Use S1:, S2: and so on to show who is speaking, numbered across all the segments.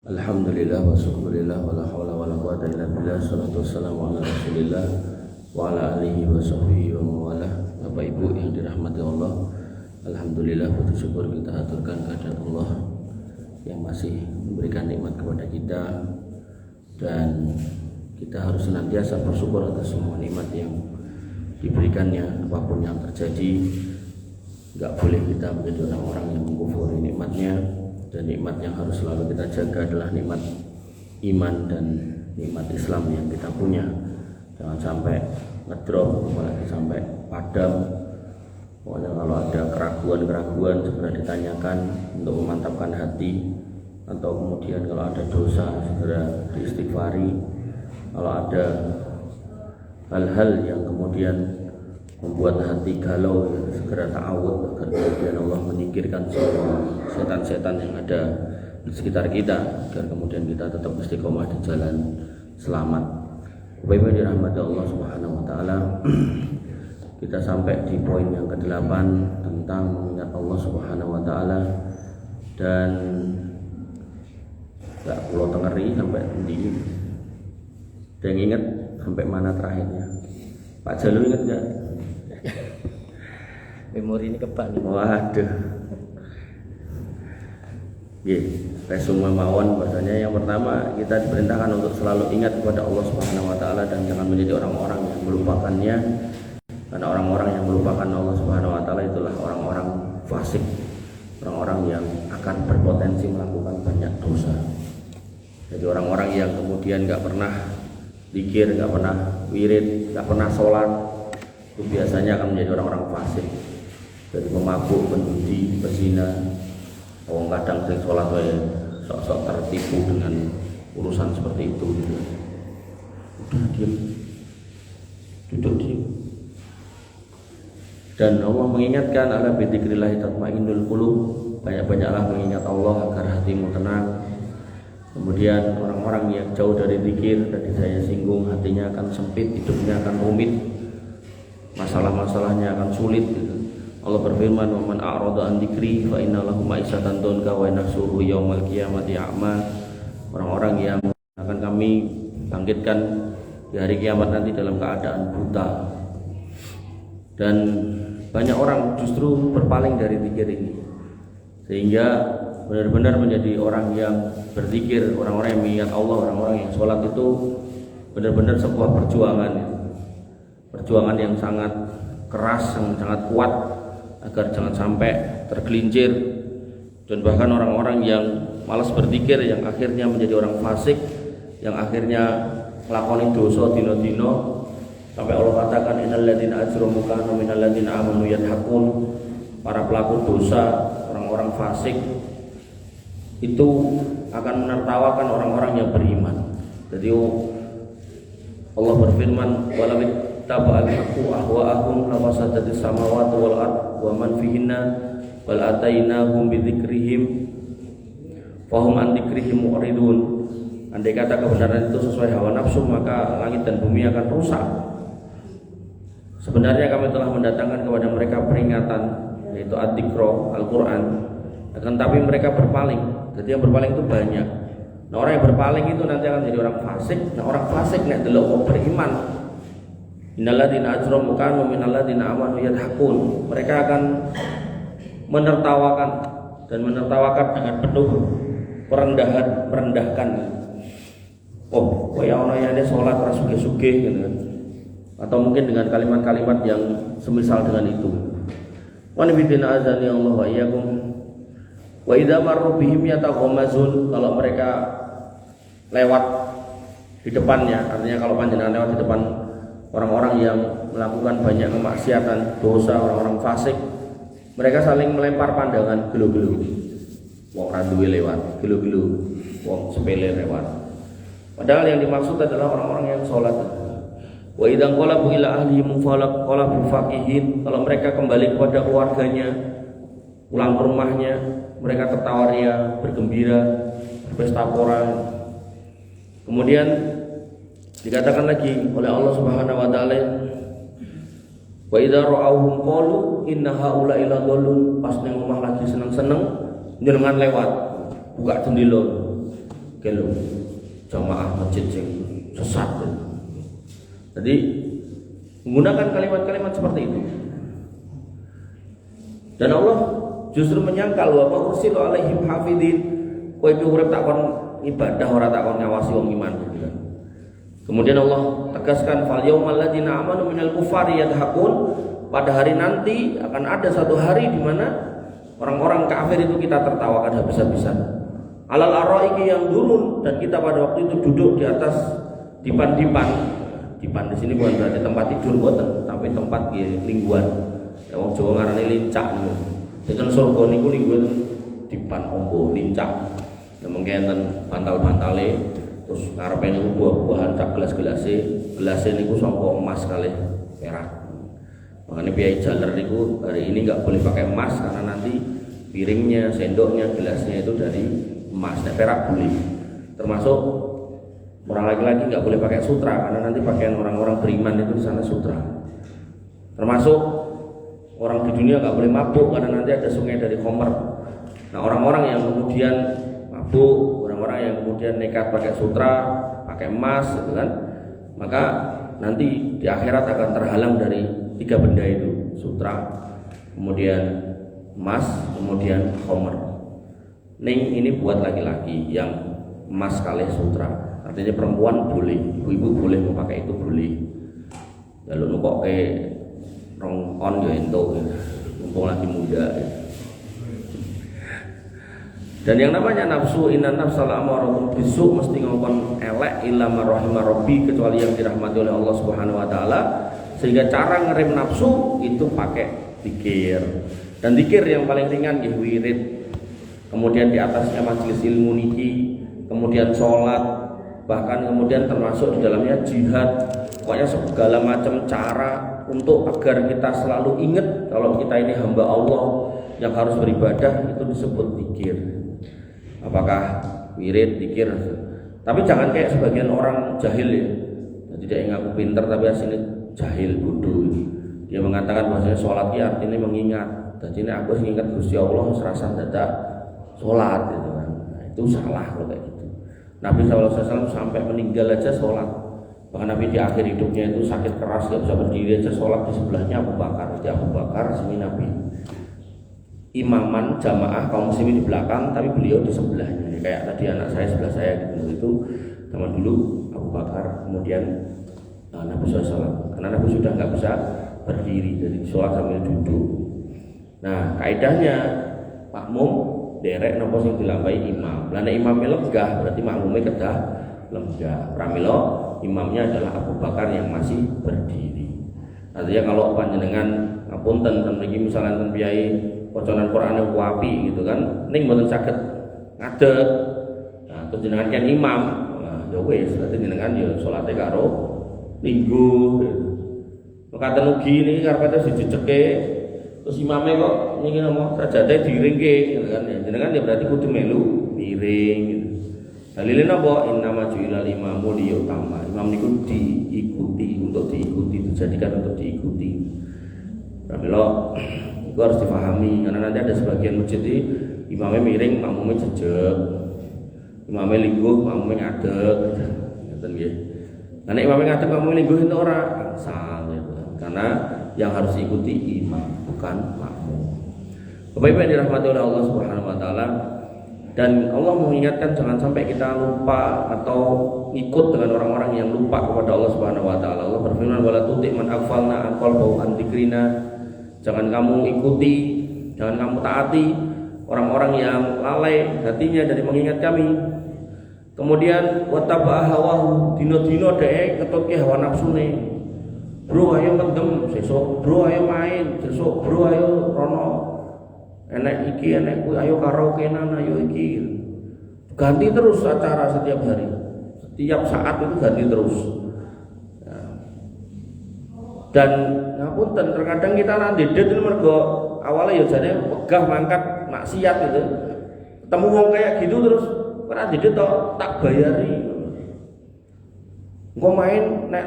S1: Alhamdulillah wa syukurillah wa la hawla wa la quwwata illa billah. Salatu wassalamu ala Rasulillah wa ala alihi wa sahbihi wa mawalah. Bapak Ibu yang dirahmati Allah, alhamdulillah puji syukur kita aturkan kehadirat Allah yang masih memberikan nikmat kepada kita, dan kita harus senantiasa bersyukur atas semua nikmat yang diberikannya apapun yang terjadi. Enggak boleh kita menjadi orang-orang yang mengkufuri nikmatnya, dan nikmat yang harus selalu kita jaga adalah nikmat iman dan nikmat Islam yang kita punya. Jangan sampai ngedrop, apalagi sampai padam. Pokoknya kalau ada keraguan-keraguan segera ditanyakan untuk memantapkan hati, atau kemudian kalau ada dosa segera diistighfari. Kalau ada hal-hal yang kemudian membuat hati galau, ya, segera ta'awud agar kemudian Allah menyingkirkan semua setan-setan yang ada di sekitar kita, agar kemudian kita tetap istiqomah di jalan selamat. Bapak Ibu dirahmati Allah Subhanahu wa taala, kita sampai di poin yang ke-8 tentang mengingat Allah Subhanahu wa taala, dan enggak perlu tengeri sampai di. Ada yang ingat sampai mana terakhirnya? Pak Jalul ingat enggak?
S2: Memori ini kebak nih.
S1: Waduh. Resume mawon bahasanya yang pertama kita diperintahkan untuk selalu ingat kepada Allah Subhanahu wa taala dan jangan menjadi orang-orang yang melupakannya. Karena orang-orang yang melupakan Allah Subhanahu wa taala itulah orang-orang fasik, orang-orang yang akan berpotensi melakukan banyak dosa. Jadi orang-orang yang kemudian enggak pernah zikir, enggak pernah wirid, enggak pernah sholat, itu biasanya akan menjadi orang-orang fasik. Dari pemabuk, penjudi, pezina. Orang kadang sering sholat sok-sok tertipu dengan urusan seperti itu gitu. Udah diam, duduk diam. Dan Allah mengingatkan ala bidzikrillah tatmainnul qulub, banyak-banyaklah mengingat Allah agar hatimu tenang. Kemudian orang-orang yang jauh dari zikir, tadi saya singgung, hatinya akan sempit, hidupnya akan rumit, masalah-masalahnya akan sulit gitu. Allah berfirman, "Wa man a'rada an dzikri fa inna lahu ma'isatan dhanka wa nahsyuruhu yaumal qiyamati a'ma." Orang-orang yang akan kami bangkitkan di hari kiamat nanti dalam keadaan buta. Dan banyak orang justru berpaling dari zikir ini, sehingga benar-benar menjadi orang yang berzikir, orang-orang yang mengingat Allah, orang-orang yang sholat itu benar-benar sebuah perjuangan yang sangat keras, yang sangat kuat, agar jangan sampai tergelincir. Dan bahkan orang-orang yang malas berzikir, yang akhirnya menjadi orang fasik, yang akhirnya melakoni dosa dino-dino, sampai Allah katakan innal ladzina ajramu kanu minal ladzina amanu yadhakun. Para pelaku dosa, orang-orang fasik itu akan menertawakan orang-orang yang beriman. Jadi Allah berfirman, walawit taba'al haqqu ahwa'ahum lafasadatis samawati wal ard wa man fihinna wal atainahum bidzikrihim fahum an dzikrihim mu'ridun. Andai kata kebenaran itu sesuai hawa nafsu, maka langit dan bumi akan rusak. Sebenarnya kami telah mendatangkan kepada mereka peringatan, yaitu ad-dzikra, Al-Quran, akan tapi mereka berpaling. Jadi yang berpaling itu banyak. Nah, orang yang berpaling itu nanti akan jadi orang fasik. Nah, orang fasik nek delok beriman, innalladzina ajramu kanu minal ladzina amanu yadhakun. Mereka akan menertawakan dengan penuh merendahkan. Oh, kaya ono yang salat ra sugih-sugih gitu kan. Atau mungkin dengan kalimat-kalimat yang semisal dengan itu. Wa nabiyina azani Allah wa iyyakum. Wa idza marru bihim yataghamazun. Kalau mereka lewat di depannya, artinya kalau panjenengan lewat di depan orang-orang yang melakukan banyak kemaksiatan, dosa, orang-orang fasik, mereka saling melempar pandangan gelo-gelo. Wong ra duwe lewat, gelo-gelo. Wong sepele lewat. Padahal yang dimaksud adalah orang-orang yang sholat. Wa idza qalabu ila ahlihim qalabu faqihin. Kalau mereka kembali kepada keluarganya, pulang ke rumahnya, mereka tertawa ria, bergembira, berpesta pora. Kemudian dikatakan lagi oleh Allah Subhanahu wa taala, wa idza ra'awhum qalu inna haula ila dhallun. Pas ning omah lagi seneng-seneng, njenengan lewat, buka jendela. kelo jamaah masjid sing sesat. Jadi menggunakan kalimat-kalimat seperti itu. Dan Allah justru menyangkal wa ma ursilu alaihim hafidin. Kowe iki urip tak kon ibadah ora tak kon ngawasi wong iman gitu kan. Kemudian Allah tegaskan fal yaumal ladzina amanu minal kufari yadhakun. Pada hari nanti akan ada satu hari di mana orang-orang kafir itu kita tertawakan habis-habisan. Alal araiki yang turun, dan kita pada waktu itu duduk di atas dipan-dipan. Dipan di sini bukan berarti tempat tidur boten, tapi tempat lingguan. Ya wong Jawa ngarani lincak niku. Dene surga niku lingguan dipan ombo lincak. Ya mungkin bantal-bantale terus ngarepe niku buah-buahan sak gelas-gelase. Gelase niku saka emas kalih perak. Makanya biaya jaler niku hari ini nggak boleh pakai emas karena nanti piringnya, sendoknya, gelasnya itu dari emas. Nah, perak boleh. Termasuk orang laki-laki nggak boleh pakai sutra karena nanti pakaian orang-orang beriman itu di sana sutra. Termasuk orang di dunia nggak boleh mabuk karena nanti ada sungai dari Homer. Nah, orang-orang yang kemudian mabuk, orang-orang yang kemudian nekat pakai sutra, pakai emas, gitu kan, maka nanti di akhirat akan terhalang dari 3 benda itu, sutra, kemudian emas, kemudian homer. Ning ini buat laki-laki yang emas kalih sutra. Artinya perempuan boleh, ibu-ibu boleh memakai itu boleh. Lalu nukok ke rong on yo entuk, mumpung lagi muda. Dan yang namanya nafsu, inna nafsal amaratun bisu, mesti ngomong elek illa marahimah rabbi, kecuali yang dirahmati oleh Allah Subhanahu wa taala. Sehingga cara ngerem nafsu itu pakai zikir. Dan zikir yang paling ringan nggih wirid. Kemudian di atasnya majelis ilmu niki, kemudian sholat, bahkan kemudian termasuk di dalamnya jihad. Pokoknya segala macam cara untuk agar kita selalu ingat kalau kita ini hamba Allah yang harus beribadah, itu disebut zikir. Apakah wirid, zikir? Tapi jangan kayak sebagian orang jahil ya. Tidak ingat aku pinter tapi aslinya jahil, bodoh. Dia mengatakan bahwasanya sholat itu artinya mengingat. Jadi ini aku ingat Gusti Allah serasa dadak sholat gitu kan. Nah, itu salah kalau kayak gitu. Nabi SAW sampai meninggal aja sholat. Bahkan Nabi di akhir hidupnya itu sakit keras, gak bisa berdiri aja, sholat di sebelahnya Abu Bakar. Jadi Abu Bakar sini Nabi imaman jamaah kaum muslimin di belakang, tapi beliau di sebelahnya. Kayak tadi anak saya sebelah saya gitu. Itu zaman dulu Abu Bakar, kemudian Nabi SAW, karena Nabi sudah nggak bisa berdiri, jadi sholat sambil duduk. Nah, kaidahnya makmum derek nopo sing dilambai imam. Lah nek imame lenggah berarti makmume kedah lenggah. Pramila imamnya adalah Abu Bakar yang masih berdiri. Artinya kalau panjenengan ngapunten ten mriki misalnya ten piyai wacanan Qur'ane wapi gitu kan, ning mboten saged ngadeg. Nah, terus jenengan kan imam. Nah, ya wis, berarti jenengan ya salate karo lingguh. Mekaten ugi niki karepate dijeceke terus imame kok niki nomo sajate diringke gitu kan. Jenengan ya berarti kudu melu miring gitu. Dalile napa? Innama ju'ilal imamu liyutama. Imam niku diikuti, untuk diikuti, dijadikan untuk diikuti. Pramila itu harus dipahami karena nanti ada sebagian masjid imamnya miring, makmumnya jejeg. Imamnya lingguh, makmumnya ngadeg. Ngoten nggih. Karena imamnya ngadeg kamu lingguh itu orang asal gitu. Karena yang harus diikuti imam bukan makmum. Bapak Ibu yang dirahmati oleh Allah Subhanahu wa taala, dan Allah mengingatkan jangan sampai kita lupa atau ikut dengan orang-orang yang lupa kepada Allah Subhanahu wa taala. Allah berfirman wala tuti man aghfalna qalbahu an dzikrina. Jangan kamu ikuti, jangan kamu taati orang-orang yang lalai hatinya dari mengingat kami. Kemudian wataba hawahu, dino-dino dhek ngetutke hawa nafsune. Bro ayo mendem sesuk, bro ayo main sesuk, bro ayo rono. Enek iki enek kuwi ayo karaokean ayo iki. Ganti terus acara setiap hari. Setiap saat itu ganti terus. Ya. Dan ngapunten terkadang kita nanti dedet mergo awalnya ya jane wegah mangkat maksiat gitu. Ketemu wong kayak gitu terus ora dhedet tak bayari. Engko main nek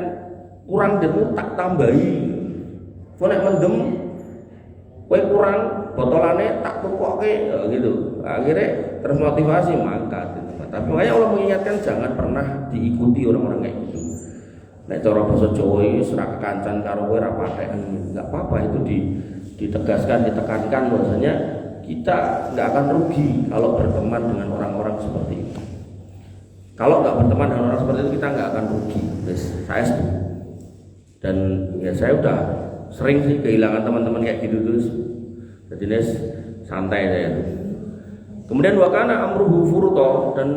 S1: kurang demu tak tambahi. Kok nek mendem kowe kurang botolane tak tukokke gitu. Akhirnya termotivasi mangkat gitu. Tapi makanya Allah mengingatkan jangan pernah diikuti orang-orang kayak gitu. Nek cara basa Jawa iki ora kekancan karo kowe ora patek, enggak apa-apa itu ditegaskan, ditekankan bahwasanya kita nggak akan rugi kalau berteman dengan orang-orang seperti itu. Kalau nggak berteman dengan orang seperti itu kita nggak akan rugi. Yes, saya setuju. Dan ya saya udah sering sih kehilangan teman-teman kayak gitu terus. Jadi santai saya. Kemudian wakana amruhu furuto, dan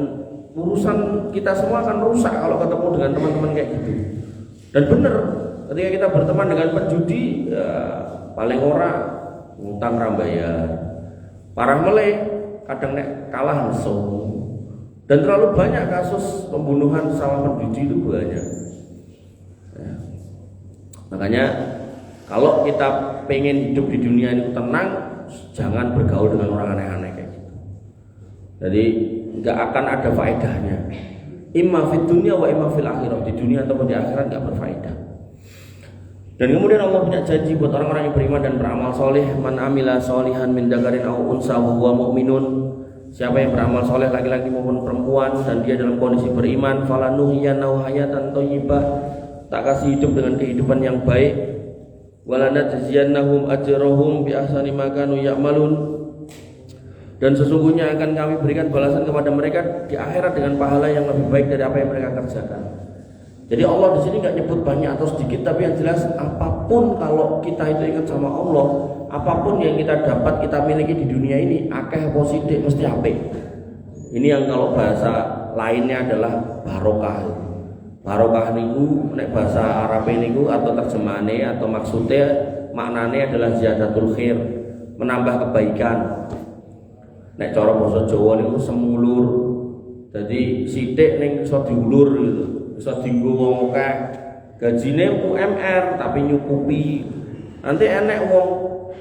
S1: urusan kita semua akan rusak kalau ketemu dengan teman-teman kayak gitu. Dan benar, ketika kita berteman dengan penjudi, ya, paling ora ngutang rambayar, parah meleh, kadang nek kalah nesu. Dan terlalu banyak kasus pembunuhan sama penjudi itu banyak. Ya. Makanya kalau kita pengen hidup di dunia ini tenang, jangan bergaul dengan orang aneh-aneh kayak gitu. Jadi nggak akan ada faedahnya. Imma fid dunya wa imma fil akhirah, di dunia ataupun di akhirat nggak berfaedah. Dan kemudian Allah punya janji buat orang-orang yang beriman dan beramal soleh, man amila solihan min dzakarin aw unsa wa huwa mu'minun. Siapa yang beramal soleh laki-laki maupun perempuan dan dia dalam kondisi beriman, falanuhyiyannahu hayatan thayyibah, tak kasih hidup dengan kehidupan yang baik, walanajziyannahum ajrahum bi ahsani ma kanu ya'malun. Dan sesungguhnya akan kami berikan balasan kepada mereka di akhirat dengan pahala yang lebih baik dari apa yang mereka kerjakan. Jadi Allah di sini nggak nyebut banyak atau sedikit, tapi yang jelas apapun kalau kita itu ingat sama Allah, apapun yang kita dapat kita miliki di dunia ini, akeh positif mesti apik. Ini yang kalau bahasa lainnya adalah barokah. Barokah niku nek bahasa Arab niku atau terjemahane atau maksudnya maknanya adalah ziyadatul khair, menambah kebaikan. Nek cara basa Jawa niku semulur. Jadi sithik ning iso diulur gitu. Iso dienggo wong akeh. Gajine UMR tapi nyukupi. Nanti enek wong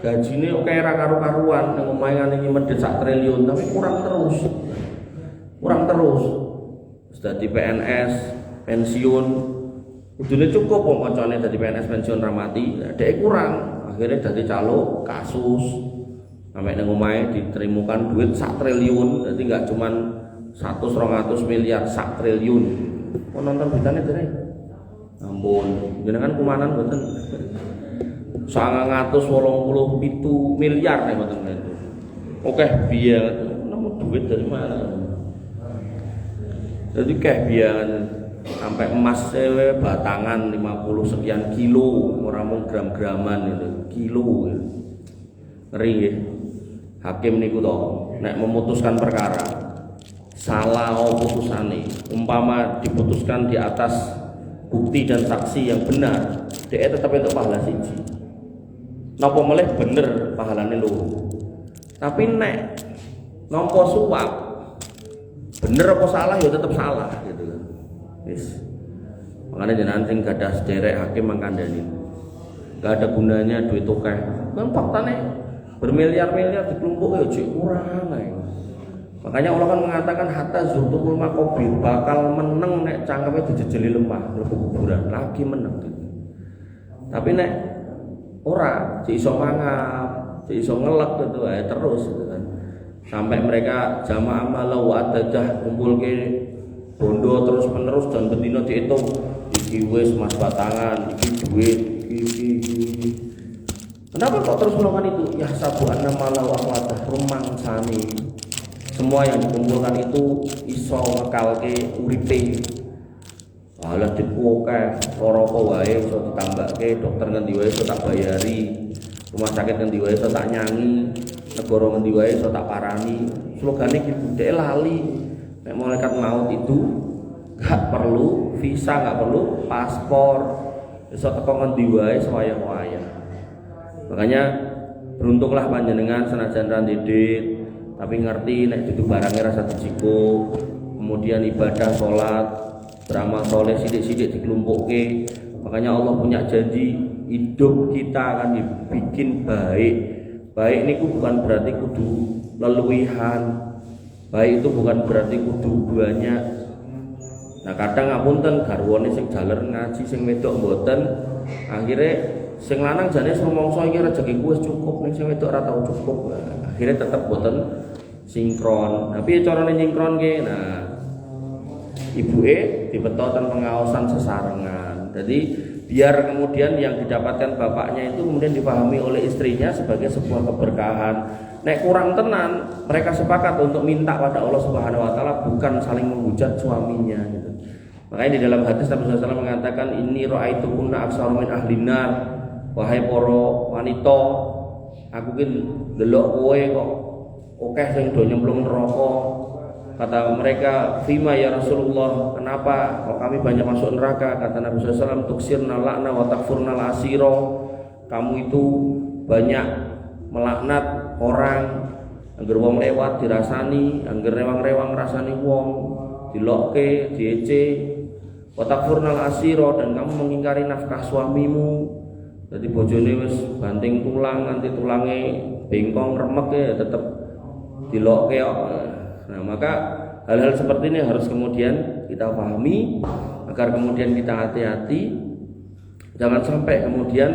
S1: gajine akeh ra karo-karuan ning omahe ngene iki medhit sak triliun tapi kurang terus. Kurang terus. Wis dadi PNS, pensiun. Kudune cukup wong kancane dadi PNS pensiun ra mati, dhek kurang. Akhirnya dadi calo kasus. Sampai nang omahe diterimukan duit sak triliun, jadi nggak cuman 100-200 miliar, sak triliun. Mau nonton beritanya tadi? Ampun, jenengan kumanan mboten? 987 miliar nih mboten itu. Oke, biar nemu duit dari mana? Jadi kayak biar sampai emas batangan 50 sekian kilo, orang mau gram-graman itu, kilo. Ngeri ya. Hakim niku to nek memutuskan perkara salah putusane, umpama diputuskan di atas bukti dan saksi yang benar, dia tetap itu pahala siji. Napa meleh bener pahalane loro. Tapi nek nampa suap bener apa salah ya tetap salah gitu kan. Wis. Makanya jenengan sing gadah sederek hakim mangkandani. Enggak ada gunanya duit akeh. Kan faktane bermiliar-miliar dikelompok ya jek kurang ae. Makanya Allah kan mengatakan hatta zurtumul maqabir, bakal meneng nek cangkeme dijejeli lemah mlebu kuburan lagi meneng gitu. Tapi nek ora jek iso mangap, jek iso ngelek gitu ae terus gitu kan. Sampai mereka jamaah malau adadah kumpulke bondo terus menerus dan bendina diitung iki wis mas batangan, iki duit, iki. Kenapa kok terus melakukan itu? Ya sabu anna malau akhwatah rumangsani. Semua yang dikumpulkan itu iso ngekalke uripe. Alah dipuke, rokok wae iso ditambahke, dokter ngendi wae iso tak bayari, rumah sakit ngendi wae iso tak nyangi, negara ngendi wae iso tak parani. Slogane gitu, dhek lali. Nek malaikat maut itu gak perlu visa, gak perlu paspor. Iso teko ngendi wae sewayah-wayah. Makanya beruntunglah panjenengan senajan ra ndedit tapi ngerti nek dudu barangnya rasa dijiko, kemudian ibadah salat, beramal soleh sithik-sithik dikelumpukke. Makanya Allah punya janji hidup kita akan dibikin baik. Baik niku bukan berarti kudu leluwihan. Baik itu bukan berarti kudu banyak. Nah kadang ngapunten garwane sing jaler ngaji sing wedok mboten, akhirnya sing lanang jane rumangsa iki rezekiku wis cukup, ning sing wedok ora tau cukup. Akhirnya tetep boten sinkron. Tapi carane sinkron ki, nah ibuke dibetoten pengaosan sesarengan. Jadi biar kemudian yang didapatkan bapaknya itu kemudian dipahami oleh istrinya sebagai sebuah keberkahan. Nek kurang tenan, mereka sepakat untuk minta pada Allah Subhanahu wa taala, bukan saling menghujat suaminya gitu. Makanya di dalam hadis Nabi SAW mengatakan, ini ra'aitukunna aksaru min ahlinar, wahai para wanita, aku ki delok kowe kok akeh sing do nyemplung neraka. Kata mereka, "Fima ya Rasulullah, kenapa kok kami banyak masuk neraka?" Kata Nabi SAW, "Tuksirna la'na wa takfurnal asiro." Kamu itu banyak melaknat orang, angger wong lewat dirasani, angger rewang-rewang rasani wong, dilokke, diece. Wa takfurnal asiro, dan kamu mengingkari nafkah suamimu. Jadi bojone wis banting tulang, nanti tulangnya bengkong remek ya tetep dilokke. Nah, maka hal-hal seperti ini harus kemudian kita pahami agar kemudian kita hati-hati, jangan sampai kemudian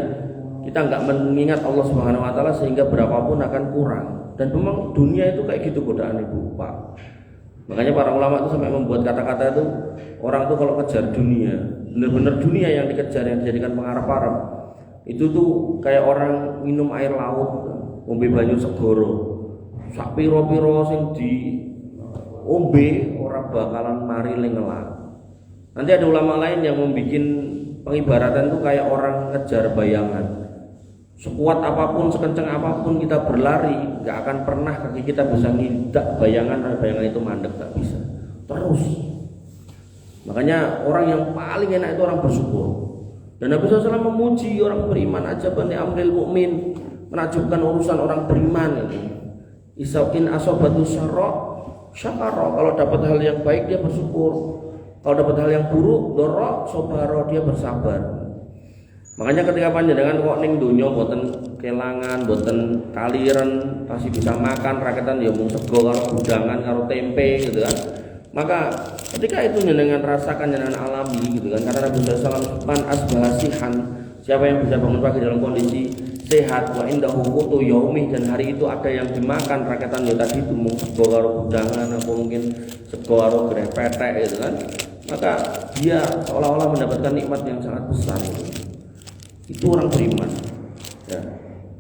S1: kita nggak mengingat Allah Subhanahu wa taala sehingga berapapun akan kurang. Dan memang dunia itu kayak gitu godaan Ibu, Pak. Makanya para ulama itu sampai membuat kata-kata itu, orang itu kalau kejar dunia, benar-benar dunia yang dikejar, yang dijadikan pengharap-harap, itu tuh kayak orang minum air laut, ngombe banyu segoro. Sak piro-piro sing di ombe orang bakalan mari lengelak. Nanti ada ulama lain yang membuat pengibaratan itu kayak orang ngejar bayangan. Sekuat apapun, sekencang apapun kita berlari, nggak akan pernah kaki kita bisa ngindak bayangan, dan bayangan itu mandek, nggak bisa. Terus. Makanya orang yang paling enak itu orang bersyukur. Dan Nabi SAW memuji orang beriman aja, bani amril mukmin, menakjubkan urusan orang beriman itu. Isaukin asobatu syarra syakara, kalau dapat hal yang baik dia bersyukur, kalau dapat hal yang buruk doro sobaro, dia bersabar. Makanya ketika panjenengan kok ning donya mboten kelangan, mboten kaliren, masih bisa makan rakyatan ya mung sego karo gudangan karo tempe gitu kan. Maka ketika itu jenengan rasakan, jenengan alami gitu kan, karena Nabi sallallahu alaihi wasallam man asbahasihan, siapa yang bisa bangun pagi dalam kondisi sehat, wa indahu qutu yaumi, dan hari itu ada yang dimakan rakyatan ya tadi itu mung sego karo gudangan atau mungkin sego karo grepetek gitu kan, maka dia seolah-olah mendapatkan nikmat yang sangat besar gitu. Itu orang beriman ya.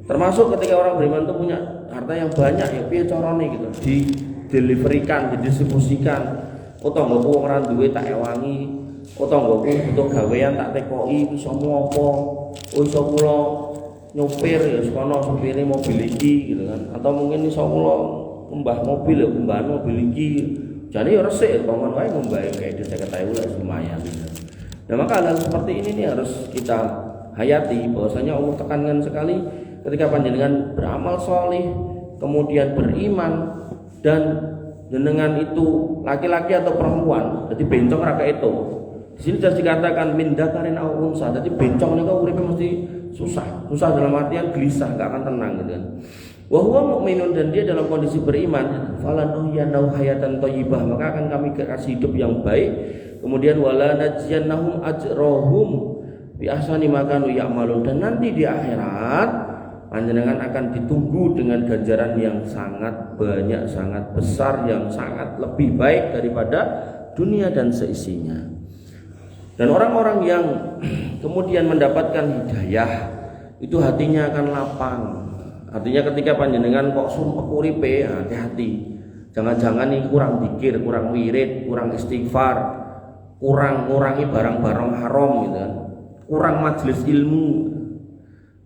S1: Termasuk ketika orang beriman itu punya harta yang banyak ya piye carane gitu, dideliverikan, didistribusikan. Utanggaku wong ora duwe tak ewangi, utanggaku butuh gawean tak tekoki iso ngopo, iso kula nyopir ya sekono supire mobil iki gitu kan, atau mungkin iso kula mbah mobil ya mbah mobil iki. Jane ya resik kongkon wae ngombahe kayak 50.000 lah lumayan. Nah, maka hal seperti ini nih harus kita hayati, bahwasanya Allah tekankan sekali ketika panjenengan beramal solih, kemudian beriman, dan jenengan itu laki-laki atau perempuan, jadi bencong raka itu. Di sini sudah dikatakan minda karin unsa, jadi bencong ini kau uripnya mesti susah dalam artian gelisah, nggak akan tenang gitu kan. Wa huwa mu'minun, dan dia dalam kondisi beriman, falanuhyanahu hayatan thayyibah, maka akan kami kasih hidup yang baik. Kemudian wala najziyannahum ajrahum bi ahsani ma kanu ya'malun, dan nanti di akhirat panjenengan akan ditunggu dengan ganjaran yang sangat banyak, sangat besar, yang sangat lebih baik daripada dunia dan seisinya. Dan orang-orang yang kemudian mendapatkan hidayah itu hatinya akan lapang. Artinya ketika panjenengan kok sumpek uripe, hati-hati. Jangan-jangan ini kurang zikir, kurang wirid, kurang istighfar, kurangi barang-barang haram gitu kan. Kurang majelis ilmu.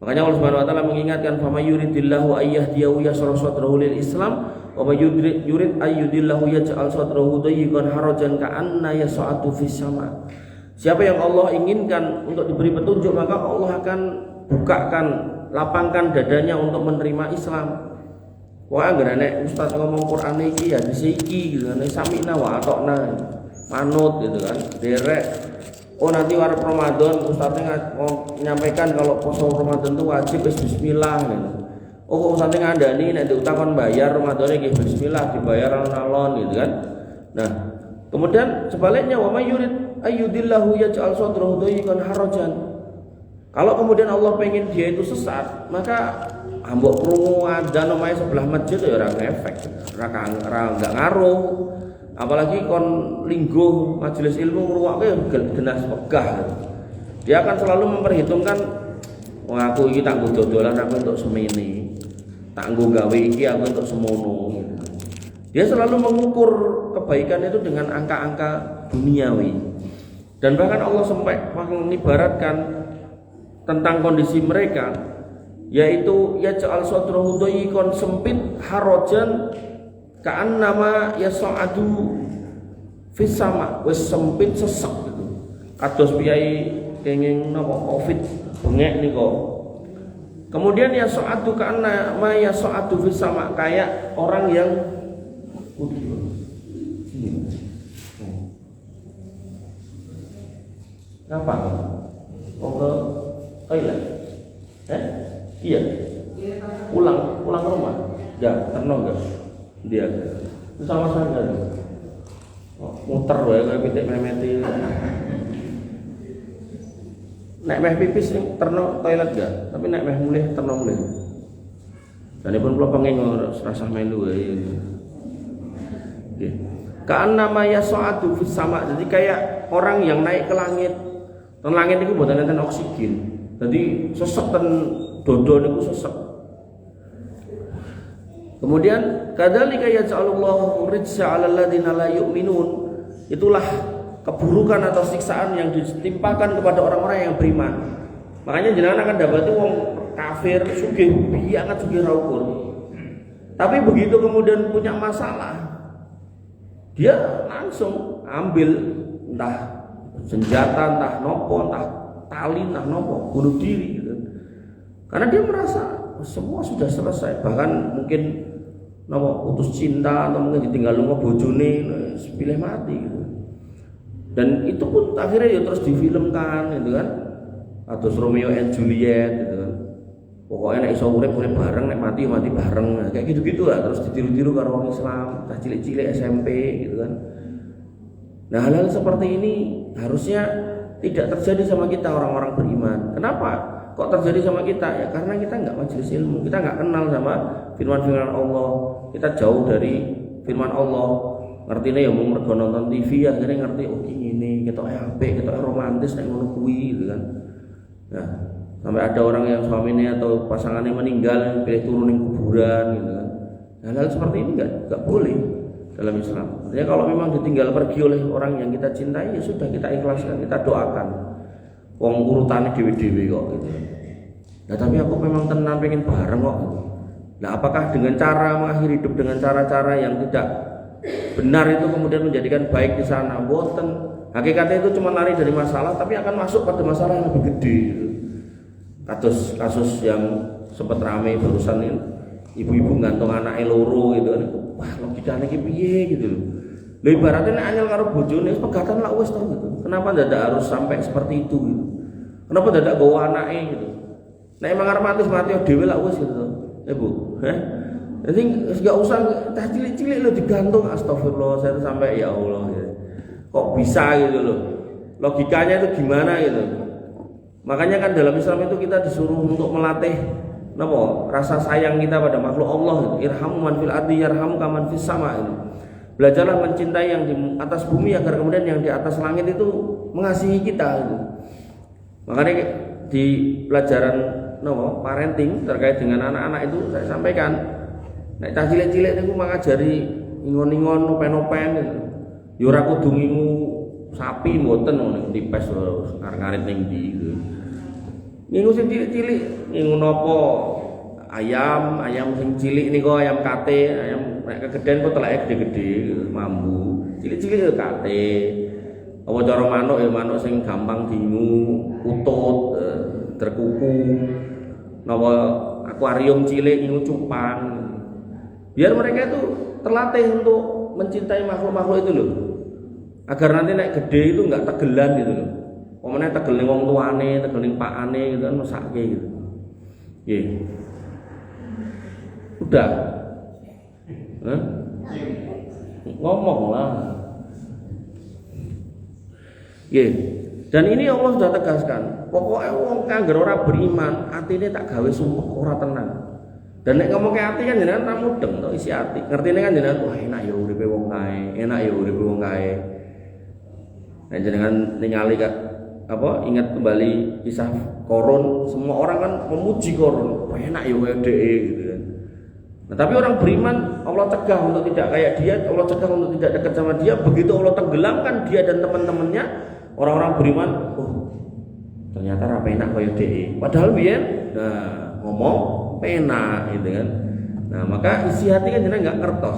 S1: Makanya Allah Subhanahu wa taala mengingatkan, "Fama yuridillahu ayyahdiyahu yashrah sadrahu lil Islam, wa may yurid ayyudillahu yaj'al sadrahu dayyqan harajan ka'anna yas'atu fis sama." Siapa yang Allah inginkan untuk diberi petunjuk, maka Allah akan bukakan, lapangkan dadanya untuk menerima Islam. Wah, anggere nek ustaz ngomong Quran iki ya disiki gitu kan, samina wa atokna, manut gitu kan, derek. Oh nanti warna Ramadan ustaznya menyampaikan kalau poso Ramadan itu wajib bismillah gitu. Oh ustaznya ngandani nek utang kon bayar Ramadan iki bismillah, dibayar alon-alon gitu kan. Nah, kemudian sebaliknya wa may yurid ayyudillahu yaj'al sadrahu dayyqan harajan. Kalau kemudian Allah pengen dia itu sesat, maka ambok krungu adzan omahe sebelah masjid ya ora efek, ora enggak ngaruh. Apalagi kon lingguh majelis ilmu ngrungokke genas pegah. Dia akan selalu memperhitungkan, wah aku iki tak nggo dodolan aku untuk semene. Tak nggo gawe iki aku untuk semono. Dia selalu mengukur kebaikan itu dengan angka-angka duniawi. Dan bahkan Allah sampai mengibaratkan tentang kondisi mereka, yaitu yaj'al sadrahu dayyqan sempit harajan ka'annama yas'adu fis sama, wis sempit sesek gitu. Kados piyai kenging napa Covid bengek nika. Kemudian yas'adu ka'annama yas'adu fis sama, kayak orang yang ngapa? Mau ke toilet? Iya. Pulang ke rumah? Ya, terno enggak? Dia. Itu sama saja. Muter wae kayak pitik memeti. Nek meh pipis ning terno toilet enggak? Tapi nek meh mulih terno mulih. Danipun kula pengin rasah melu wae. Nggih. Ka'annama yas'adu fis sama. Jadi kayak orang yang naik ke langit. Ten langit niku mboten enten oksigen. Jadi sesek ten dodo niku sesek. Kemudian kadzalika yaj'alullahu rijsa 'alal ladzina la yu'minun. Itulah keburukan atau siksaan yang ditimpakan kepada orang-orang yang beriman. Makanya jenengan akan dapati wong kafir sugih banget sugih ra ukur. Tapi begitu kemudian punya masalah, dia langsung ambil entah senjata, entah nopo, entah tali, entah nopo, bunuh diri gitu. Karena dia merasa semua sudah selesai. Bahkan mungkin nopo putus cinta atau mungkin ditinggal lunga bojone, pilih mati gitu. Dan itu pun akhirnya ya terus difilmkan gitu kan. Atau Romeo and Juliet gitu kan. Pokoknya nek iso urip bareng, nek mati bareng. Kayak gitu-gitu lah, terus ditiru-tiru karo orang Islam, tah cilik-cilik SMP gitu kan. Nah, hal-hal seperti ini harusnya tidak terjadi sama kita orang-orang beriman. Kenapa? Kok terjadi sama kita? Ya karena kita nggak majelis ilmu, kita nggak kenal sama firman-firman Allah, kita jauh dari firman Allah. Ngertine ya mau mergo nonton TV akhirnya ngerti oh ini ketoke apik, ketoke romantis nek ngono kuwi gitu kan. Nah, sampai ada orang yang suaminya atau pasangannya meninggal pilih turun di kuburan gitu kan. Hal-hal seperti ini nggak boleh dalam Islam. Artinya kalau memang ditinggal pergi oleh orang yang kita cintai, ya sudah kita ikhlaskan, kita doakan. Wong urutannya dewe-dewe kok gitu. Nah tapi aku memang tenan pengen bareng kok. Nah apakah dengan cara mengakhiri hidup dengan cara-cara yang tidak benar itu kemudian menjadikan baik di sana? Boten. Hakikatnya itu cuma lari dari masalah, tapi akan masuk pada masalah yang lebih gede. Gitu. Kasus yang sempat ramai barusan ini, ibu-ibu gantung anak loro gitu kan. Wah logikane iki piye gitu loh. Lha ibaratnya nek anyel karo bojone pegatan lah wis to gitu. Kenapa dadak harus sampai seperti itu gitu? Kenapa dadak bawa anake gitu? Nek emang arep mati dhewe lah wis gitu. Bu. Jadi enggak usah tah cilik-cilik lo digantung, astagfirullah saya itu sampai ya Allah gitu. Kok bisa gitu loh. Logikanya itu gimana gitu. Makanya kan dalam Islam itu kita disuruh untuk melatih rasa sayang kita pada makhluk Allah gitu. Irhamu man fil ardi yarhamuka man fis sama gitu. Belajarlah mencintai yang di atas bumi agar kemudian yang di atas langit itu mengasihi kita gitu. Makanya di pelajaran parenting terkait dengan anak-anak itu saya sampaikan nek cah cilik-cilik niku mangajari ingon-ingon nopen-nopen gitu. Ya ora kudu ngingu sapi mboten ngono dipes ngar-ngarit ning ndi gitu. Ngingu sing cilik-cilik ngingu napa ayam sing cilik niku ayam kate, ayam nek kegeden kok teleke gede-gede mambu. Cilik-cilik ya kate. Apa cara manuk ya manuk sing gampang diingu, utut, terkuku. Napa akuarium cilik ngingu cupang. Biar mereka itu terlatih untuk mencintai makhluk-makhluk itu loh. Agar nanti nek gede itu enggak tegelan gitu loh. Pemene tegel ning wong tuane, tegel ning pakane gitu kan mesake gitu. Nggih. Udah. Ngomong lah. Nggih. Dan ini Allah sudah tegaskan. Pokoknya wong kangger ora beriman, atine tak gawe sumpek ora tenang. Dan nek ngomong ke ati kan jenengan ra mudeng to isi ati. Ngertine kan jenengan wah enak ya uripe wong ae, enak ya urip wong ae. Nah jenengan ningali ingat kembali kisah Korun, semua orang kan memuji Korun, enak ya koyo dhek gitu kan. Nah, tapi orang beriman Allah cegah untuk tidak kayak dia, Allah cegah untuk tidak dekat sama dia. Begitu Allah tenggelamkan dia dan teman-temannya, orang-orang beriman, ternyata ra penak koyo dhek. Padahal biyen ngomong penak gitu kan. Nah, maka isi hati kan jenengan enggak ngertos.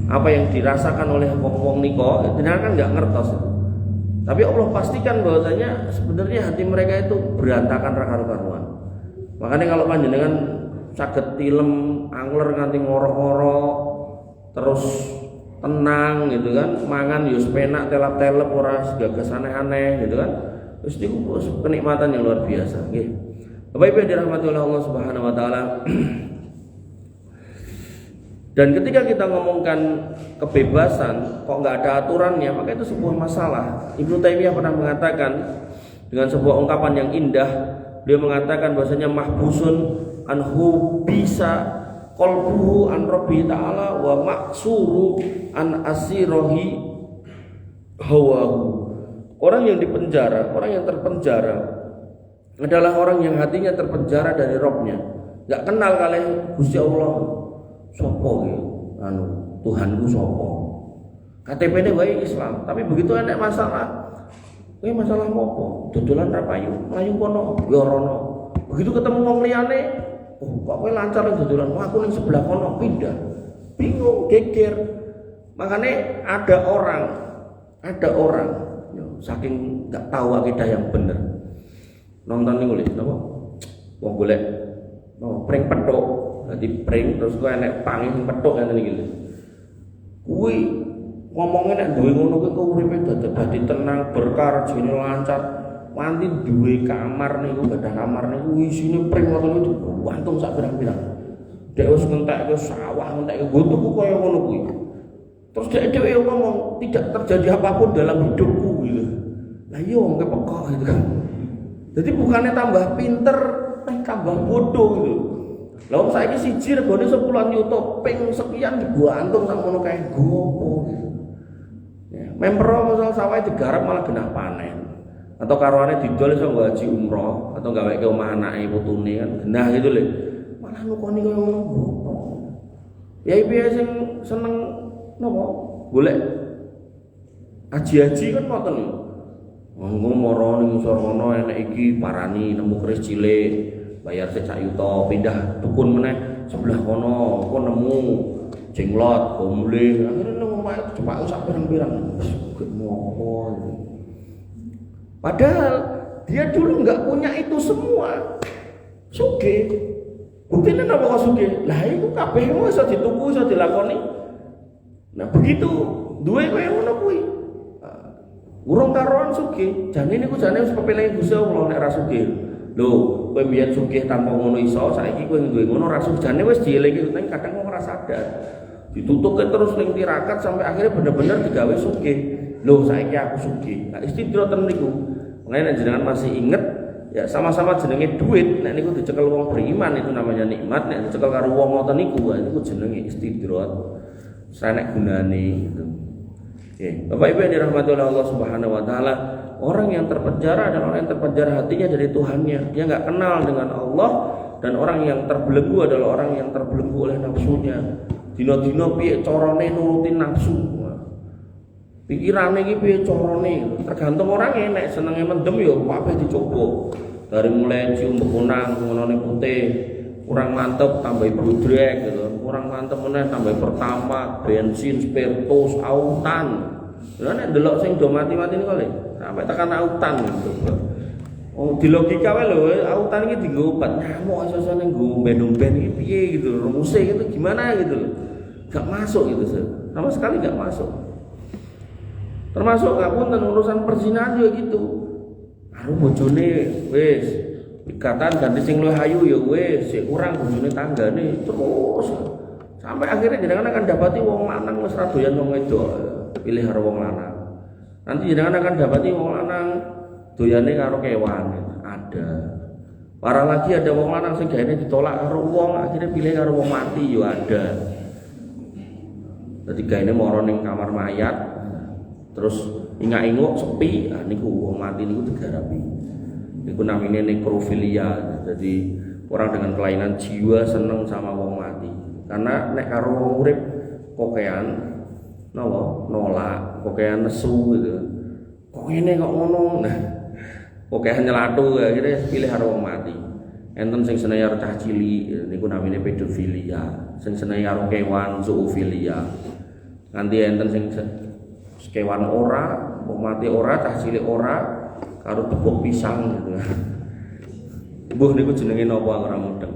S1: Apa yang dirasakan oleh wong niko, jenengan kan enggak ngertos. Tapi Allah pastikan bahwasanya sebenarnya hati mereka itu berantakan ra karu-karuan. Makanya kalau panjenengan saged tilem angler nganti ngoro-ngoro terus tenang gitu kan, mangan yo penak telap-telep ora gagas aneh-aneh gitu kan. Terus niku kenikmatan yang luar biasa nggih. Bapak Ibu yang dirahmati oleh Allah Subhanahu wa taala. Dan ketika kita ngomongkan kebebasan kok nggak ada aturannya, maka itu sebuah masalah. Ibnu Taimiyah pernah mengatakan dengan sebuah ungkapan yang indah, beliau mengatakan bahwasanya mahbusun anhu bisa qalbuhu an rabbi ta'ala wa maksuru an asirahi hawahu. Orang yang dipenjara, orang yang terpenjara adalah orang yang hatinya terpenjara dari Robnya, nggak kenal kali Gusti Allah. Sopo gitu, Tuhanku sopo. KTP-ne wae Islam, tapi begitu ada masalah, masalah mopo, dodolan ra payu, mlayu kono, ya rono. Begitu ketemu wong liyane, kok kowe lancar dodolan, aku ning sebelah kono pindah. Bingung, geger. Makanya ada orang saking enggak tahu akidah yang bener. Nonton niku lho, napa? Wong golek prank petuk. Dadi pring terus kok enek pangi sing petuk ngene iki lho. Kuwi ngomongnya nek duwe ngono kuwi kok uripe dadi tenang, berkah, rejine lancar. Wanti duwe kamar niku, gadah kamar niku isine pring ngoten niku gantung sak pirang-pirang. Dek wis ngentekke sawah, ngentekke tuku kaya ngono kuwi. Terus dhewe ngomong, tidak terjadi apapun dalam hidupku gitu. Lah iya wong kepekok gitu kan. Jadi bukannya tambah pinter, tambah bodoh gitu. Lah saiki siji regane 10 juta, ping sekian digantung sak ngono kae gopo gitu. Ya, membro misal sawah digarap malah genah panen. Atau karuane didol iso nggo haji umroh atau gawe ke omah anake putune kan genah gitu lho. Malah nukoni koyo ngono gopo. Ya piye sing seneng napa golek haji-haji kan ngoten lho. Monggo mara ning ngisor kono enek iki parani nemu keris cilik. Bayar secak yuta, pindah dukun meneh sebelah kono, kok nemu jenglot, mulih, akhirnya nemu mayat cepak sak pirang-pirang. Ngopo. Padahal dia dulu enggak punya itu semua. Sugih. Buktine napa kok sugih? Lah iku kabeh iso dituku, iso dilakoni. Nah, begitu duwe koyo ngono kuwi. Urung karuan sugih, jane niku jane wis pepelinge Gusti Allah nek ra sugih. Lho, kowe mbiyen sugih tanpa ngono iso, saiki kowe duwe ngono ra sugih wis dielingi ning kadang wong ora sadar. Ditutuke terus ning tirakat sampai akhirnya bener-bener digawe sugih. Lho, saiki aku sugih. Nah, istidrat niku. Makanya nek jenengan masih inget, ya sama-sama jenenge duit, nek niku dicekel wong beriman itu namanya nikmat, nek dicekel karo wong ngoten niku niku jenenge istidrat. Sanek gunane gitu. Oke, Bapak Ibu yang dirahmati oleh Allah Subhanahu wa taala, orang yang terpenjara adalah orang yang terpenjara hatinya dari Tuhannya. Dia enggak kenal dengan Allah, dan orang yang terbelenggu adalah orang yang terbelenggu oleh nafsunya. Dino-dino piye carane nurutin nafsu. Pikirane iki piye carane? Tergantung orangnya, nek senenge mendem ya kabeh dicoba. Dari mulai cium bekunang, ngonone putih, kurang mantep tambah budrek gitu. Kurang mantep meneh tambah pertama, bensin, spiritus, autan. Lha nek ndelok sing do mati-mati niku lho, sampai tekan autan gitu. Oh, di logika wae lho, autan iki dienggo obat nyamuk iso-iso ning nggo ben-ben iki piye gitu, rumuse gitu gimana gitu lho. Gak masuk gitu, sama sekali gak masuk. Termasuk ngapunten urusan perzinahan juga gitu. Karo bojone wis ikatan ganti sing luwih ayu ya wis, sik kurang bojone tanggane terus sampai akhirnya jenengan akan dapati wong lanang wis ra doyan wong wedok, pilih karo wong lanang. Nanti jenengan akan dapati wong lanang doyane karo kewan, ada. Parah lagi ada wong lanang sing gaene ditolak karo wong, akhirnya pilih karo wong mati yo ada. Dadi gaene mara ning kamar mayat terus ingak-inguk sepi, niku wong mati niku digarapi. Niku namine nekrofilia. Jadi orang dengan kelainan jiwa seneng sama wong mati. Karena nek karo wong urip kokean nolak, kokean nesu gitu. Kok ngene kok ngono. Nah, kokean nyelatu akhirnya pilih karo wong mati. Enten sing seneng karo cah cilik niku namine pedofilia. Sing seneng karo kewan zoofilia. Nganti enten sing kewan ora, wong mati ora, cah cilik ora, karo tepuk pisang gitu. Mbuh niku jenenge napa ora mudeng.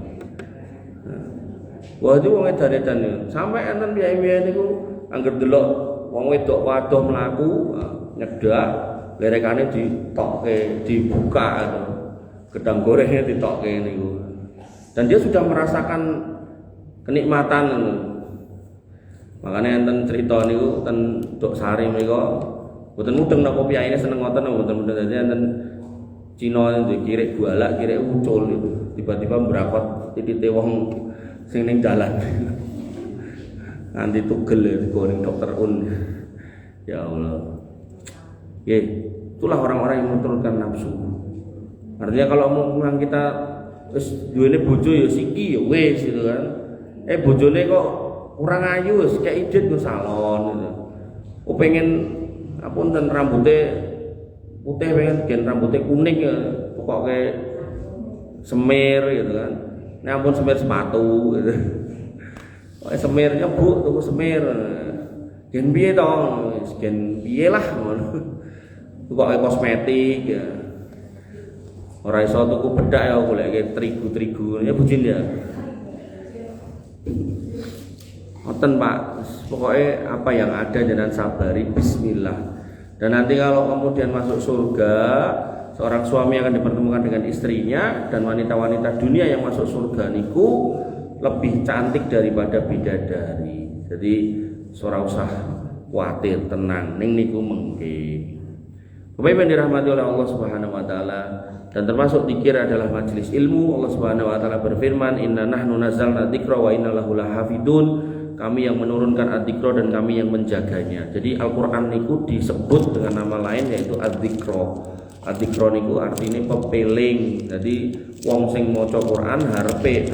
S1: Wah itu wong edan-edan sampai enten piye-piye niku anggere delok wong wedok wadoh mlaku nyedak lerekane ditokke, dibuka gitu. Gedang gorengnya ditokke niku. Dan dia sudah merasakan kenikmatan gitu. Makanya enten cerita niku ten Dok Sari menika mboten mudeng napa piyaine seneng ngoten mboten mudeng dadi enten Cina itu kirek gualak, kirek ucul itu tiba-tiba berakot titite wong sing ning dalan. Nanti tugel digoreng dokter Un. Ya Allah. Itulah orang-orang yang menurunkan nafsu. Artinya kalau memang kita wis duwene bojo ya siki ya wis gitu kan. Bojone kok kurang ayu wis kayak idit ke salon gitu. Pengen apunten rambutnya putih pengen gen rambutnya kuning ya pokoknya semir gitu kan. Ini ampun semir sepatu gitu. Pokoknya semirnya bu tuku semir. Gen piye to? Gen piye lah ngono. Pokoknya kosmetik ya. Ora iso tuku bedak ya golek terigu-terigu ya bujin ya. Ngoten Pak, pokoknya apa yang ada jangan sabari bismillah. Dan nanti kalau kemudian masuk surga, seorang suami akan dipertemukan dengan istrinya dan wanita-wanita dunia yang masuk surga niku lebih cantik daripada bidadari. Jadi ora usah kuatir, tenang ning niku mengke. Bapak yang dirahmati oleh Allah Subhanahu wa taala, dan termasuk zikir adalah majelis ilmu. Allah Subhanahu wa taala berfirman, "Inna nahnu nazzalna dzikra wa inna lahu lahafidun." Kami yang menurunkan ad-dzikra dan kami yang menjaganya. Jadi Al-Qur'an niku disebut dengan nama lain yaitu ad-dzikra. Ad-dzikra niku artinya pepeling. Jadi wong sing maca Quran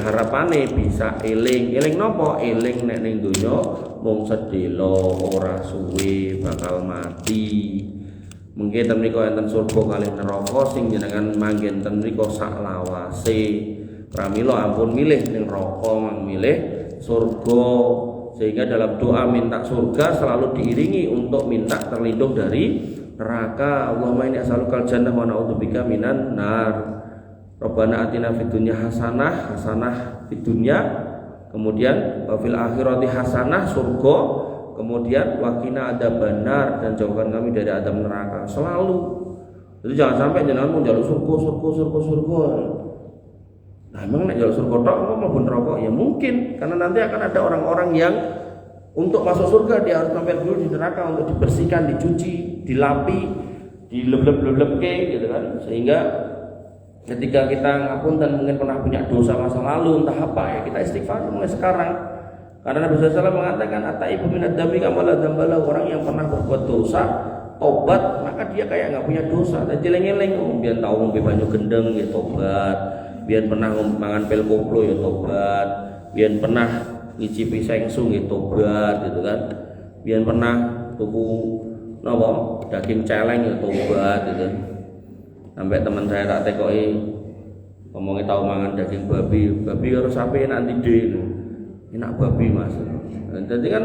S1: harapane bisa eling. Eling napa? Eling nek ning donya mung sedhela ora suwe bakal mati. Mungkin ten mriku enten surga kalih neraka sing jenengan manggen ten mriku sak lawase. Pramila ampun milih ning neraka mang milih surga. Sehingga dalam doa minta surga selalu diiringi untuk minta terlindung dari neraka. Allahumma inni as'alukal jannah wa na'udzubika minan nar. Rabbana atina fid dunya hasanah fid dunya, kemudian wa fil akhirati hasanah surga, kemudian wa qina adzabannar dan jauhkan kami dari adab neraka. Selalu. Jadi jangan sampai jenengan pun njaluk surga. Nah, emang nek jaluk surga tok kok mlebu neraka? Ya mungkin, karena nanti akan ada orang-orang yang untuk masuk surga dia harus mampir dulu di neraka untuk dibersihkan, dicuci, dilapi, dilelep-lelep-ke gitu kan. Sehingga ketika kita ngapunten mungkin pernah punya dosa masa lalu entah apa ya, kita istighfar mulai sekarang. Karena Nabi SAW mengatakan ataibu minad dami kama la dzambala, orang yang pernah berbuat dosa tobat maka dia kayak enggak punya dosa. Dan jeleng-eleng biar tahu ngombe banyu gendeng ya tobat. Biar pernah mangan pil koplo ya tobat, biar pernah ngicipi sengsung ya tobat gitu kan, biar pernah tuku napa daging celeng ya tobat gitu. Sampai teman saya tak tekoki ngomongnya tahu mangan daging babi harus sampai nanti deh enak babi Mas. Jadi kan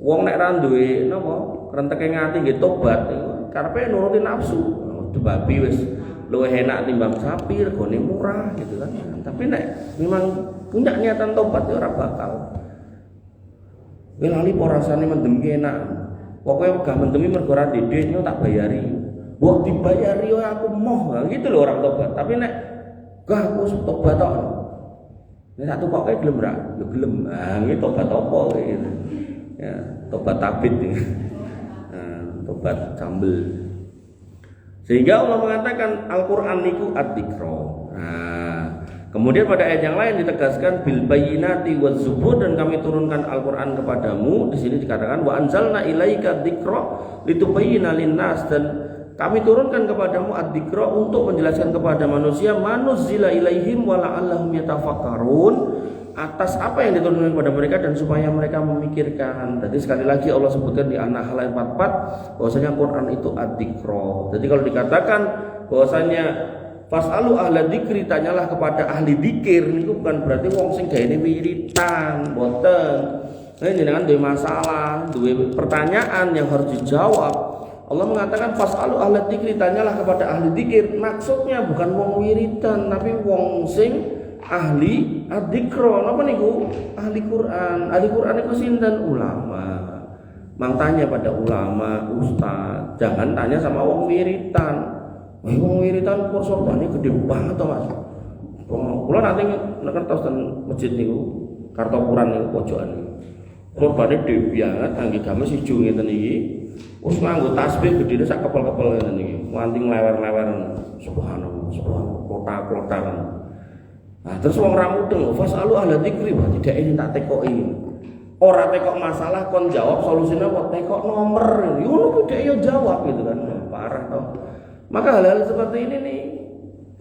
S1: wong nek ra duwe napa renteke ngati nggih tobat karepe nuruti nafsu. Babi wis luwih enak timbang sapi, regane murah gitu kan. Tapi nek memang punya niatan tobat ya ora bakal. Kowe lali apa rasane mendemke enak. Pokoke wegah mendemi mergo ora ndek tak bayari. Mbok dibayari yo aku moh. Gitu lho orang tobat. Tapi nek gah aku tobat tok. Nek tak tukoke gelem ra? Yo gelem. Ah iki tobat apa gitu. Ya, tobat tabit. Tobat sambel. Sehingga Allah mengatakan Al-Qur'an niku ad-dzikra. Nah, kemudian pada ayat yang lain ditegaskan bil bayyinati waz zubur, dan kami turunkan Al-Qur'an kepadamu. Di sini dikatakan wa anzalna ilaika dzikra litubayyana linnas, dan kami turunkan kepadamu ad-dzikra untuk menjelaskan kepada manusia manuzzila ilaihim wa la'allahum yatafakkarun, atas apa yang diturunkan kepada mereka dan supaya mereka memikirkan. Jadi sekali lagi Allah sebutkan di An-Nahl ayat 44 bahwasanya Quran itu ad-dzikra. Jadi kalau dikatakan bahwasanya fasalu ahla dzikri, tanyalah kepada ahli dzikir, itu bukan berarti wong sing gaene wiritan, boten. Nah, jenengan duwe masalah, duwe pertanyaan yang harus dijawab. Allah mengatakan fasalu ahla dzikri, tanyalah kepada ahli dzikir. Maksudnya bukan wong wiritan, tapi wong sing ahli adzikra. Napa niku? Ahli Quran. Ahli Quran itu sinten? Ulama. Mang tanya pada ulama, ustaz. Jangan tanya sama wong wiritan. Wong wiritan korsorbannya gede banget to, Mas. Kula nanti ngertos ten masjid niku, Kartopuran niku pojokan niku. Korbane gede banget, angge games ijo ngeten iki. Wis nganggo tasbih gedene sak kepel-kepel ngeten iki. Nganti nglewer-lewer. Subhanallah, subhanallah. Kotak-kotak. Nah, terus wong ra mudeng, fasalu ahla dzikri, tidak ini tak tekoki. Ora tekok masalah kon jawab solusine apa, tekok nomor. Yo ngono dhek yo jawab gitu kan. Parah toh. Maka hal-hal seperti ini nih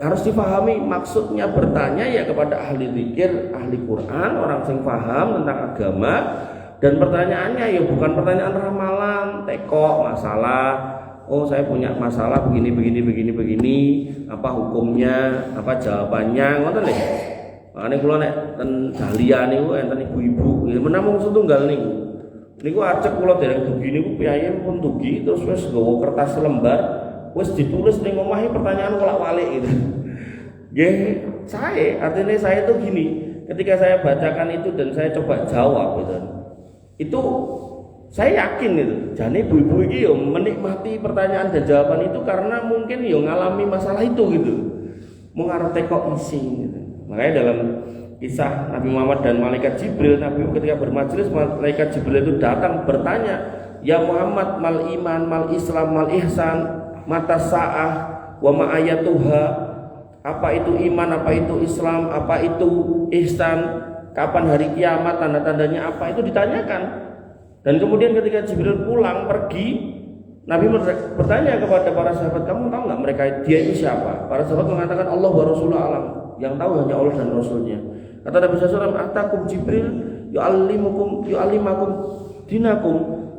S1: harus difahami. Maksudnya bertanya ya kepada ahli zikir, ahli Quran, orang yang paham tentang agama. Dan pertanyaannya ya bukan pertanyaan ramalan, teko masalah. Oh, saya punya masalah begini, apa hukumnya, apa jawabannya, ngoten nggih. Makane kula nek ten dahlia niku enten ibu-ibu, ya menamung setunggal niku. Niku acek kula dereng dugi niku piyayi pun dugi terus wis nggawa kertas lembar, wis ditulis ning omahe pertanyaan wolak-walik gitu. Nggih, artinya saya itu gini, ketika saya bacakan itu dan saya coba jawab gitu. Itu saya yakin itu, jane ibu-ibu iki yo menikmati pertanyaan dan jawaban itu karena mungkin yo ngalami masalah itu gitu. Mung arep tekok isi gitu. Makanya dalam kisah Nabi Muhammad dan malaikat Jibril, Nabi ketika bermajlis malaikat Jibril itu datang bertanya, "Ya Muhammad, mal iman, mal Islam, mal ihsan, mata sa'ah, wa ma ayatuha." Apa itu iman, apa itu Islam, apa itu ihsan, kapan hari kiamat, tanda-tandanya apa, itu ditanyakan. Dan kemudian ketika Jibril pulang pergi, Nabi bertanya kepada para sahabat, kamu tahu nggak mereka dia ini siapa? Para sahabat mengatakan Allah wa Rasulullah alam, yang tahu hanya Allah dan Rasulnya. Kata Nabi SAW, atakum Jibril yu'allimakum dinakum.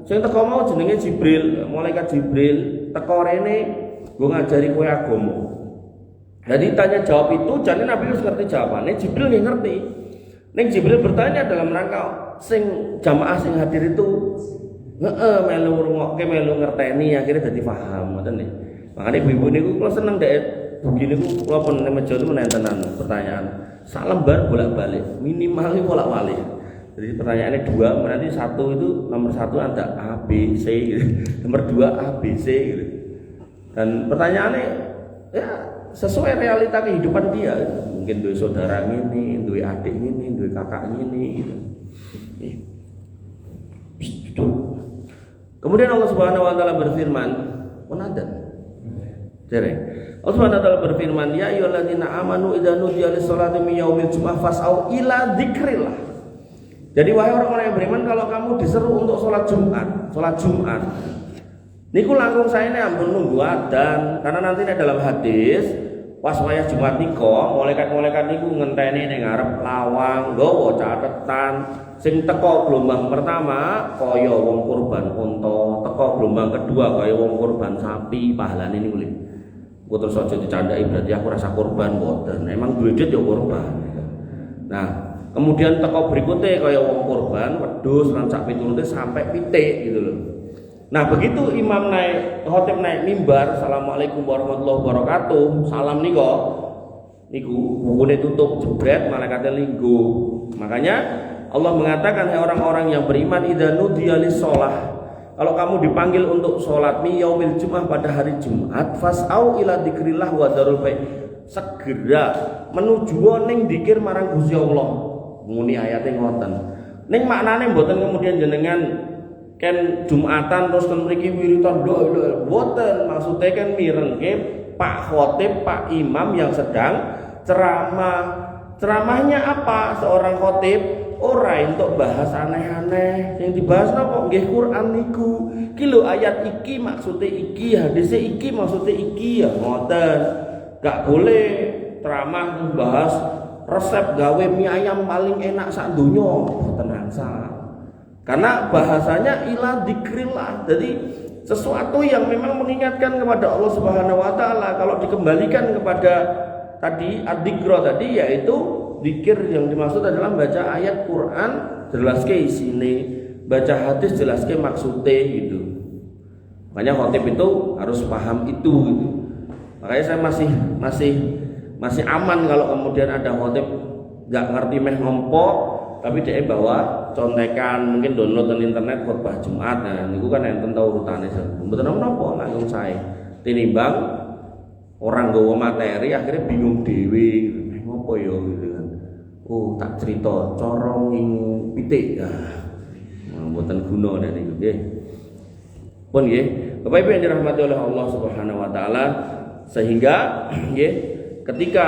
S1: Sing teko mau jenenge Jibril, malaikat Jibril teko rene gue ngajari kowe agama. Jadi tanya jawab itu, jadi Nabi harus ngerti jawabannya. Jibril nggak ngerti. Neng Jibril bertanya dalam rangka sing jamaah sing hadir itu melu rungokke, melu ngerteni, akhirnya dadi paham ngoten nggih. Makane ibu-ibu niku kula seneng dek begini niku kula pun ning meja niku nenten pertanyaan. Sak lembar bolak-balik, minimal bolak-balik. Jadi pertanyaannya dua, nanti satu itu nomor satu ada A, B, C gitu. Nomor dua A, B, C gitu. Dan pertanyaannya ya sesuai realita kehidupan dia. Mungkin dua saudara ini, dua adik ini, dua kakak ini gitu. Kemudian Allah Subhanahu wa taala berfirman, "Penadan." Dereng. Allah Subhanahu wa taala berfirman, "Ya ayyuhalladzina amanu idza nudiya lis-sholati min yaumil jumu'ah fas'au ila dzikrillah." Jadi wahai orang-orang yang beriman, kalau kamu diseru untuk sholat Jumat, niku langkung saya ini ampun nunggu adzan, karena nanti dalam hadis pas wayah Jumat niko, malaikat-malaikat niku ngenteni ning ngarep lawang, nggawa catetan. Sing teko gelombang pertama kaya wong kurban unta, teko gelombang kedua kaya wong kurban sapi, pahalane niku lho. Kok terus aja dicandai berarti aku rasa kurban boten. Emang duwe duit ya kurban. Nah, kemudian teko berikutnya kaya wong kurban wedhus lan sak piturute sampai pitik gitu loh. Nah, begitu imam naik, khotib naik mimbar, assalamualaikum warahmatullahi wabarakatuh, salam niku bukune tutup jebret, malaikatnya linggo. Makanya Allah mengatakan, hai orang-orang yang beriman, idza nudiya lis-shalah, kalau kamu dipanggil untuk sholat mi yaumil jumu'ah pada hari Jumat, fas'au ila dzikrillah wa dzarul bai', segera menuju ning dzikir marang Gusti Allah. Muni ayate ngoten. Ning maknane mboten kemudian jenengan kan Jumatan terus kan mriki wiritan boten, maksudnya kan mirengke Pak Khotib, Pak Imam yang sedang ceramah. ceramahnya apa seorang khotib? Ora untuk bahas aneh-aneh. Yang dibahas napa? Nggih Quran niku. Iki lho ayat iki maksudnya iki, hadise iki maksudnya iki ya ngoten. Gak boleh ceramah bahas resep gawe mie ayam paling enak sak donya. Tenang salah. Karena bahasanya ila dzikrillah. Jadi sesuatu yang memang mengingatkan kepada Allah Subhanahu wa taala. Kalau dikembalikan kepada tadi ad-dzikra tadi yaitu zikir yang dimaksud adalah baca ayat Quran jelas ke isine, baca hadis jelas ke maksudnya gitu. Makanya khotib itu harus paham itu gitu. Makanya saya masih aman kalau kemudian ada khotib nggak ngerti meh ngompo tapi dia bawa contekan mungkin download di internet khotbah Jumat. Nah niku kan enten tau urutane mboten napa langsung saya tinimbang orang gawa materi akhirnya bingung dhewe ngopo ya gitu kan. Oh tak cerita corong ing pitik. Nah mboten guna nek niku nggih. Pun nggih, Bapak Ibu yang dirahmati oleh Allah Subhanahu wa taala, sehingga nggih ketika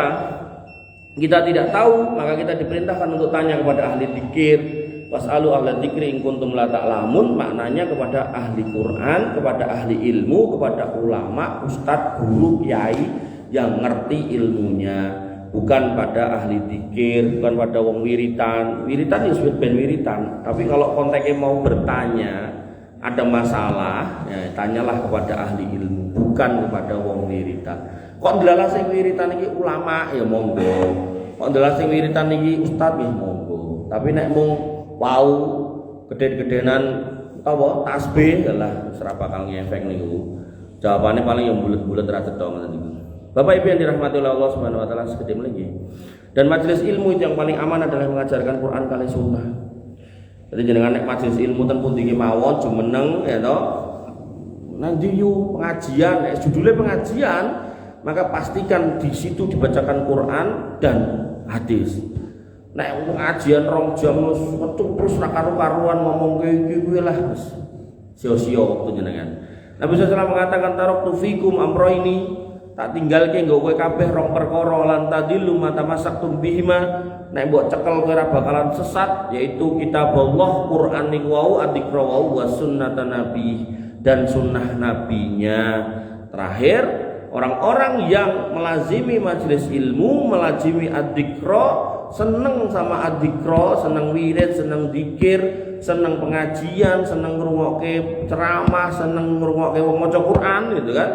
S1: kita tidak tahu maka kita diperintahkan untuk tanya kepada ahli dzikir. Was'alu ahla dzikri in kuntum la ta'lamun, maknanya kepada ahli Quran, kepada ahli ilmu, kepada ulama, ustadz, guru, kiai yang ngerti ilmunya, bukan pada ahli dzikir, bukan pada wong wiritan. Wiritan ya sudah ben wiritan, tapi kalau konteksnya mau bertanya, ada masalah, ya tanyalah kepada ahli ilmu, bukan kepada wong wiritan. Kok ndelala sing wiritan iki ulama ya monggo. Kok ndelala sing wiritan iki ustadz ya monggo. Tapi nek mung wau gede-gedenan apa tasbih lah ora bakal ngefek niku. Jawabannya paling yang bulet-bulet ra cetha ngoten niku. Bapak Ibu yang dirahmati oleh Allah Subhanahu wa taala sekedhik lagi. Dan majelis ilmu yang paling aman adalah mengajarkan Quran kali sunnah. Jadi jenengan nek majelis ilmu ten pundi ki mawon jumeneng ya to. Nanti yu pengajian, nek judulnya pengajian, maka pastikan di situ dibacakan Quran dan hadis. Nek pengajian 2 jam terus ra karu-karuan ngomong iki lah sia-sia waktu jenengan. Nabi sallallahu mengatakan taraktu fikum amroini, tak tinggalke nggo kowe kabeh 2 perkara lan tadillu matamasaktum bihima, nek mbok cekel kowe ora bakalan sesat, yaitu kitab Allah, Quran niku wau, adzikra wau, was sunnatan nabi dan sunnah nabinya. Terakhir, orang-orang yang melazimi majelis ilmu, melazimi adzikra, seneng sama adzikra, seneng wirid, seneng zikir, seneng pengajian, seneng ngrungokke ceramah, seneng ngrungokke wong maca Quran gitu kan.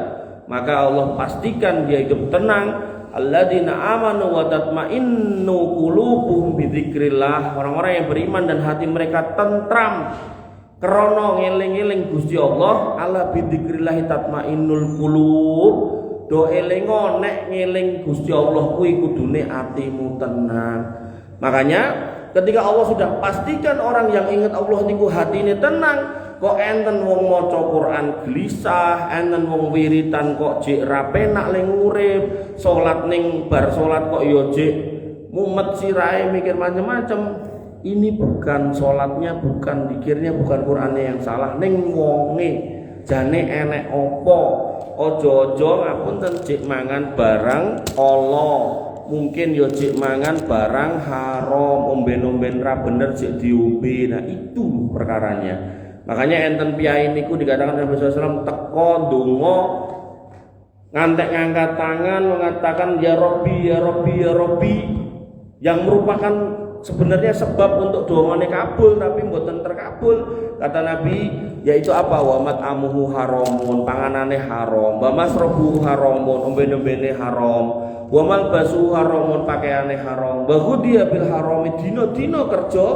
S1: Maka Allah pastikan dia hidup tenang. Alladzina amanu wa tatmainnu qulubuhum bidzikrillah. Orang-orang yang beriman dan hati mereka tentram krana ngeling-eling Gusti Allah. Ala bidzikrillah tatmainnul qulub. Do elingo nek ngeling Gusti Allah kuwi kudune atimu tenang. Makanya ketika Allah sudah pastikan orang yang ingat Allah niku hatine tenang, kok enten wong maca Quran gelisah, enten wong wiritan kok jek ra penak ling urip, salat ning bar salat kok ya jek mumet sirahe mikir macam-macam. Ini bukan salatnya, bukan zikirnya, bukan Qur'annya yang salah, ning wonge jane enek apa. Ojo-ojo ngapunten jek mangan barang Allah, mungkin yo jek mangan barang haram, omben-omben ra bener jek diombe. Nah itu perkaranya. Makanya enten piyai niku dikatakan Nabi SAW teko donga ngantek ngangkat tangan mengatakan ya Rabbi ya Rabbi ya Rabbi, yang merupakan sebenarnya sebab untuk dongane kabul tapi mboten terkabul. Kata Nabi yaitu apa? Wa mat'amuhu haramun, panganane haram, wa masrabuhu haramun, omben-ombene haram, wa malbasuhu haramun, pakaiane haram, wa hudiya bil harami, dina-dina kerja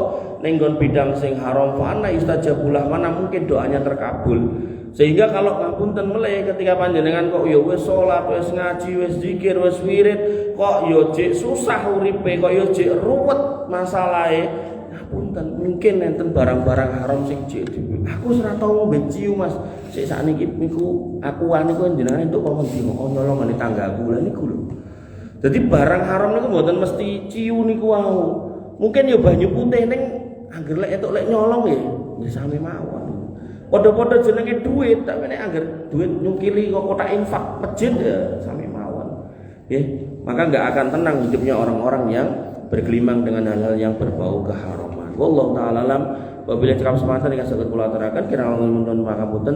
S1: ning nggon bidang sing haram, fa anna yustajabulah, mana mungkin doanya terkabul. Sehingga kalau ngapunten meleh ketika panjenengan kok ya wis salat, wis ngaji, wis zikir, wis wirid, kok ya jek susah uripe, kok ya jek ruwet masalahe, ngapunten mungkin enten barang-barang haram sing jek aku ora tau ngombe ciu Mas. Sik sakniki niku aku niku jenengan entuk kok ndi kok nyolongane tanggaku. Lah niku lho. Dadi barang haram niku mboten mesti ciu niku wau. Mungkin ya banyu putih ning angger lek entuk lek nyolong ya sami mawon. Padha-padha jenenge duit, tapi nek angger duit nyungkili kok kotak infak masjid ya sami mawon. Nggih, maka enggak akan tenang hidupnya orang-orang yang bergelimang dengan hal-hal yang berbau keharaman. Wallahu taala alam. Wabillahi taufiq wal hidayah. Dengan saged kula aturaken kirang langkung pangapunten.